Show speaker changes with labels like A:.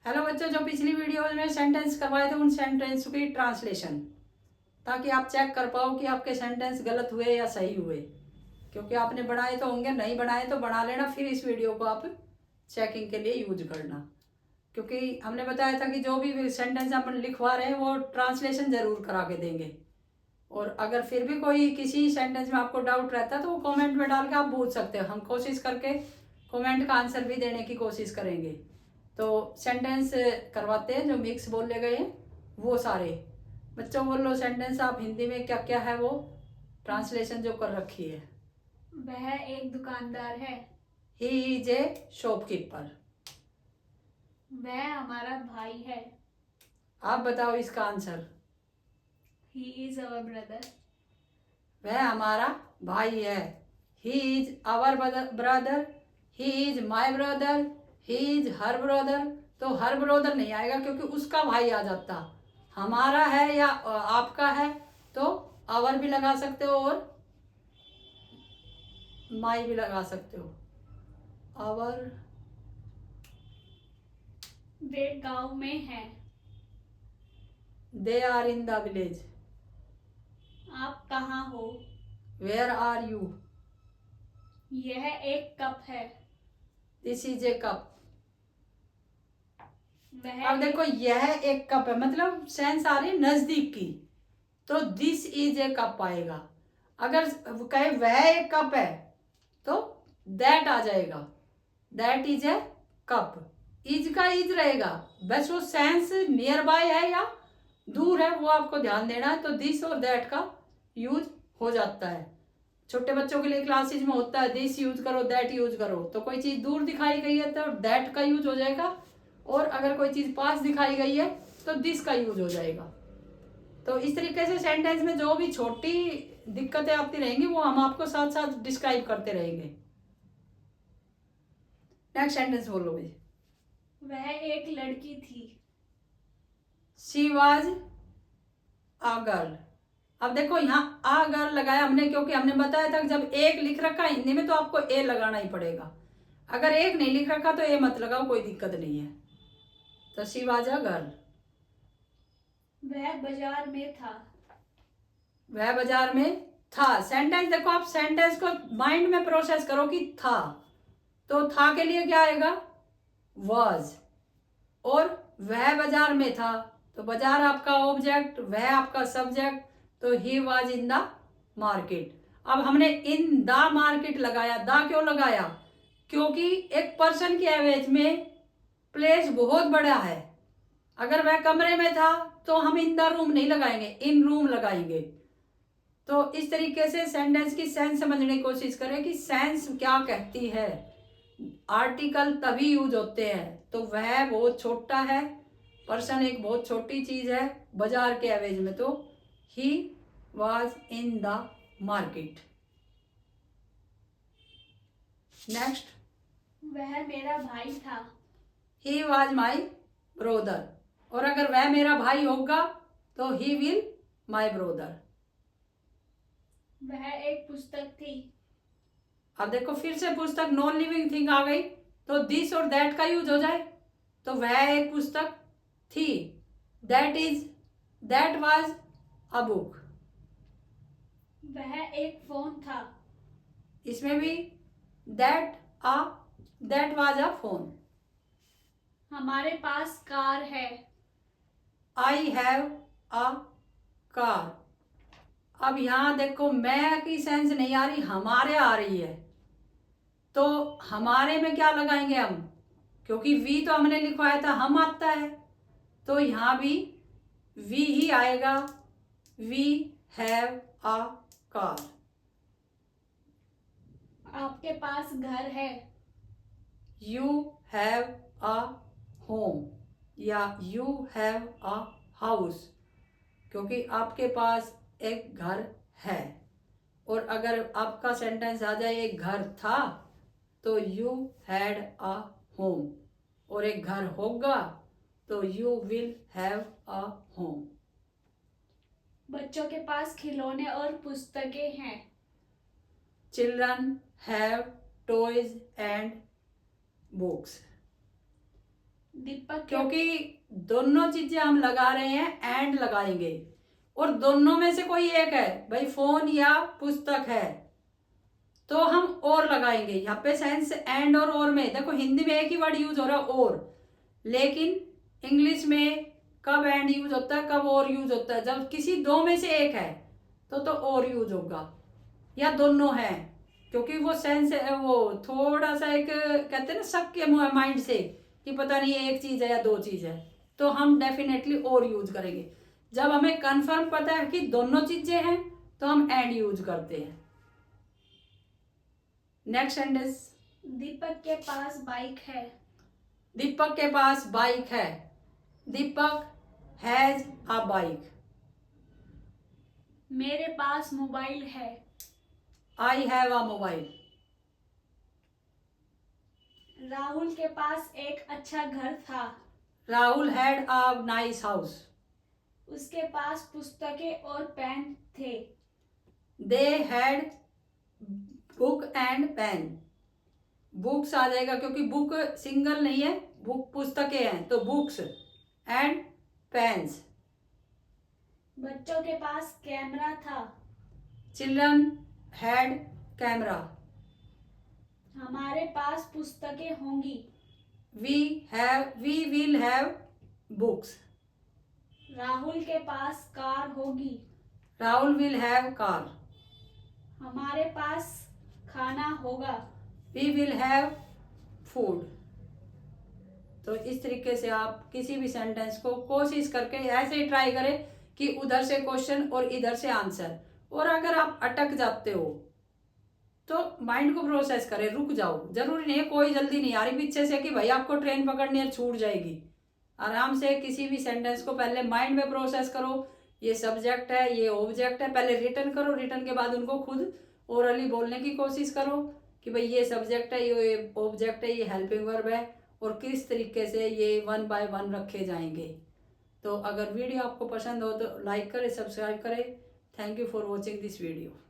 A: Hello बच्चों, जो पिछली वीडियो में सेंटेंस करवाए थे उन सेंटेंस की ट्रांसलेशन, ताकि आप चेक कर पाओ कि आपके सेंटेंस गलत हुए या सही हुए। क्योंकि आपने बनाए तो होंगे, नहीं बनाए तो बना लेना, फिर इस वीडियो को आप चेकिंग के लिए यूज करना। क्योंकि हमने बताया था कि जो भी सेंटेंस अपन लिखवा रहे हैं वो ट्रांसलेशन ज़रूर करा के देंगे। और अगर फिर भी कोई किसी सेंटेंस में आपको डाउट रहता है तो वो कमेंट में डाल के आप पूछ सकते हो। हम कोशिश करके कमेंट का आंसर भी देने की कोशिश करेंगे। तो सेंटेंस करवाते हैं जो मिक्स बोले गए हैं वो सारे। बच्चों बोल लो सेंटेंस आप हिंदी में क्या क्या है वो ट्रांसलेशन जो कर रखी है।
B: वह एक दुकानदार है।
A: He is a shopkeeper.
B: वह हमारा भाई है।
A: आप बताओ इसका answer.
B: He is our brother.
A: वह हमारा भाई है। He is our brother. He is my brother. He is her brother. तो हर ब्रदर नहीं आएगा क्योंकि उसका भाई आ जाता। हमारा है या आपका है तो आवर भी लगा सकते हो और माई भी लगा सकते हो। आवर।
B: वे गांव में हैं।
A: They are in the village.
B: आप कहाँ हो?
A: Where are you.
B: यह एक कप है।
A: This is a cup.
B: वह
A: अब देखो यह एक कप है, मतलब सेंस आ रही है नजदीक की, तो दिस इज ए कप आएगा। अगर कहे वह एक कप है तो दैट आ जाएगा। That is a cup. Is का इज रहेगा, बस वो सेंस नियर बाय है या दूर है वो आपको ध्यान देना है। तो दिस और दैट का यूज हो जाता है। छोटे बच्चों के लिए क्लासेज में होता है दिस यूज करो दैट यूज करो। तो कोई चीज दूर दिखाई गई है तो दैट का यूज हो जाएगा, और अगर कोई चीज पास दिखाई गई है तो दिस का यूज हो जाएगा। तो इस तरीके से सेंटेंस में जो भी छोटी दिक्कतें आती रहेंगी वो हम आपको साथ साथ डिस्क्राइब करते रहेंगे। नेक्स्ट सेंटेंस बोलो भाई।
B: वह एक लड़की थी।
A: She was a girl. अब देखो यहाँ आ गर्ल लगाया हमने क्योंकि हमने बताया था कि जब एक लिख रखा है हिंदी में तो आपको ए लगाना ही पड़ेगा। अगर एक नहीं लिख रखा तो ए मत लगाओ, कोई दिक्कत नहीं है। तो शी वॉज अ गर्ल।
B: वह बाजार में था।
A: वह बाजार में था। सेंटेंस देखो, आप सेंटेंस को माइंड में प्रोसेस करो कि था, तो था के लिए क्या आएगा वॉज। और वह बाजार में था तो बाजार आपका ऑब्जेक्ट, वह आपका सब्जेक्ट, तो he was in the market. अब हमने इन द मार्केट लगाया। द क्यों लगाया? क्योंकि एक पर्सन के एवरेज में प्लेस बहुत बड़ा है। अगर वह कमरे में था तो हम इन द रूम नहीं लगाएंगे, इन रूम लगाएंगे। तो इस तरीके से सेंटेंस की सेंस समझने की कोशिश करें कि सेंस क्या कहती है। आर्टिकल तभी यूज होते हैं। तो वह बहुत छोटा है, पर्सन एक बहुत छोटी चीज है बाजार के एवरेज में, तो he was in the market. Next.
B: वह मेरा भाई था।
A: He was my brother. और अगर वह मेरा भाई होगा तो ही विल माई ब्रोदर।
B: वह एक पुस्तक थी।
A: अब देखो फिर से पुस्तक नॉन लिविंग थिंग आ गई तो दिस और दैट का यूज हो जाए। तो वह एक पुस्तक थी। That was a book.
B: वह एक फोन था।
A: इसमें भी that a that was a phone.
B: हमारे पास कार है।
A: I have a car. अब यहां देखो मैं की सेंस नहीं आ रही, हमारे आ रही है। तो हमारे में क्या लगाएंगे हम, क्योंकि वी तो हमने लिखवाया था हम आता है, तो यहां भी वी ही आएगा। We have a car.
B: आपके पास घर है।
A: यू हैव अ होम या यू हैव अ हाउस, क्योंकि आपके पास एक घर है। और अगर आपका सेंटेंस आ जाए एक घर था तो यू हैड अ होम, और एक घर होगा तो you will have a home.
B: बच्चों के पास खिलौने और पुस्तकें हैं।
A: Children have toys and books.
B: Deepak के
A: क्योंकि दोनों चीजें हम लगा रहे हैं एंड लगाएंगे, और दोनों में से कोई एक है भाई, फोन या पुस्तक है तो हम और लगाएंगे। यहाँ पे सेंस एंड और में देखो, हिंदी में एक ही वर्ड यूज हो रहा है और, लेकिन इंग्लिश में कब एंड यूज होता है, कब और यूज होता है, जब किसी दो में से एक है तो और यूज होगा, या दोनों हैं, क्योंकि वो सेंस वो थोड़ा सा एक कहते हैं ना शक के माइंड से कि पता नहीं एक चीज है या दो चीज है, तो हम डेफिनेटली और यूज करेंगे। जब हमें कंफर्म पता है कि दोनों चीजें हैं तो हम एंड यूज करते हैं। नेक्स्ट सेंटेंस,
B: दीपक के पास बाइक है।
A: दीपक के पास बाइक है। Deepak has a bike.
B: मेरे पास मोबाइल है।
A: I have a mobile.
B: Rahul के पास एक अच्छा घर था।
A: Rahul had a nice house.
B: उसके पास पुस्तकें और पेन थे।
A: They had book and pen. Books आ जाएगा क्योंकि बुक सिंगल नहीं है, बुक पुस्तकें हैं तो बुक्स एंड पेन्स।
B: बच्चों के पास कैमरा था।
A: Children had camera.
B: हमारे पास पुस्तकें होंगी।
A: We will have books.
B: Rahul के पास कार होगी।
A: Rahul will have car.
B: हमारे पास खाना होगा।
A: We will have food. तो इस तरीके से आप किसी भी सेंटेंस को कोशिश करके ऐसे ही ट्राई करें कि उधर से क्वेश्चन और इधर से आंसर, और अगर आप अटक जाते हो तो माइंड को प्रोसेस करें, रुक जाओ, जरूरी नहीं है, कोई जल्दी नहीं आ रही पीछे से कि भाई आपको ट्रेन पकड़नी है छूट जाएगी। आराम से किसी भी सेंटेंस को पहले माइंड में प्रोसेस करो, ये सब्जेक्ट है, ये ऑब्जेक्ट है, पहले रिटन करो, रिटन के बाद उनको खुद ओरली बोलने की कोशिश करो कि भाई ये सब्जेक्ट है, ये ऑब्जेक्ट है, ये हेल्पिंग वर्ब है, और किस तरीके से ये 1 बाय 1 रखे जाएंगे। तो अगर वीडियो आपको पसंद हो तो लाइक करें, सब्सक्राइब करें। Thank you for watching this video.